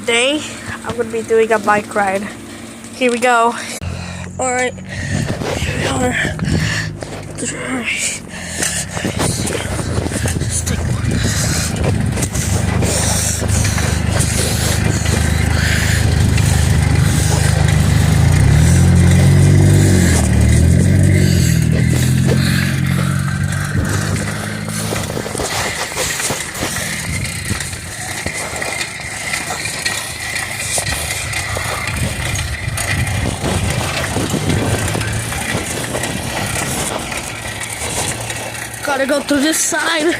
Today, I'm going to be doing a bike ride. Here we go. Alright. Here we are. Stick one. Gotta go through this side.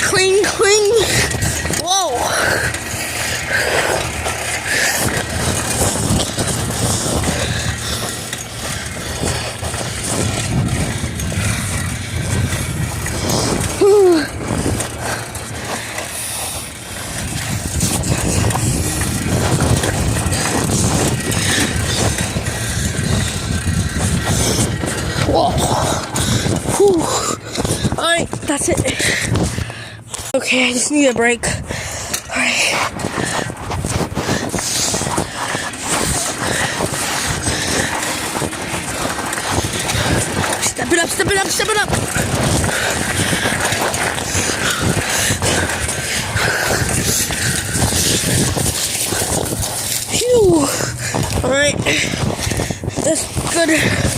Cling, cling. Whoa. Whoa. Whew. Alright, that's it. Okay, I just need a break. Alright. Step it up, step it up, step it up! Phew! Alright. That's good.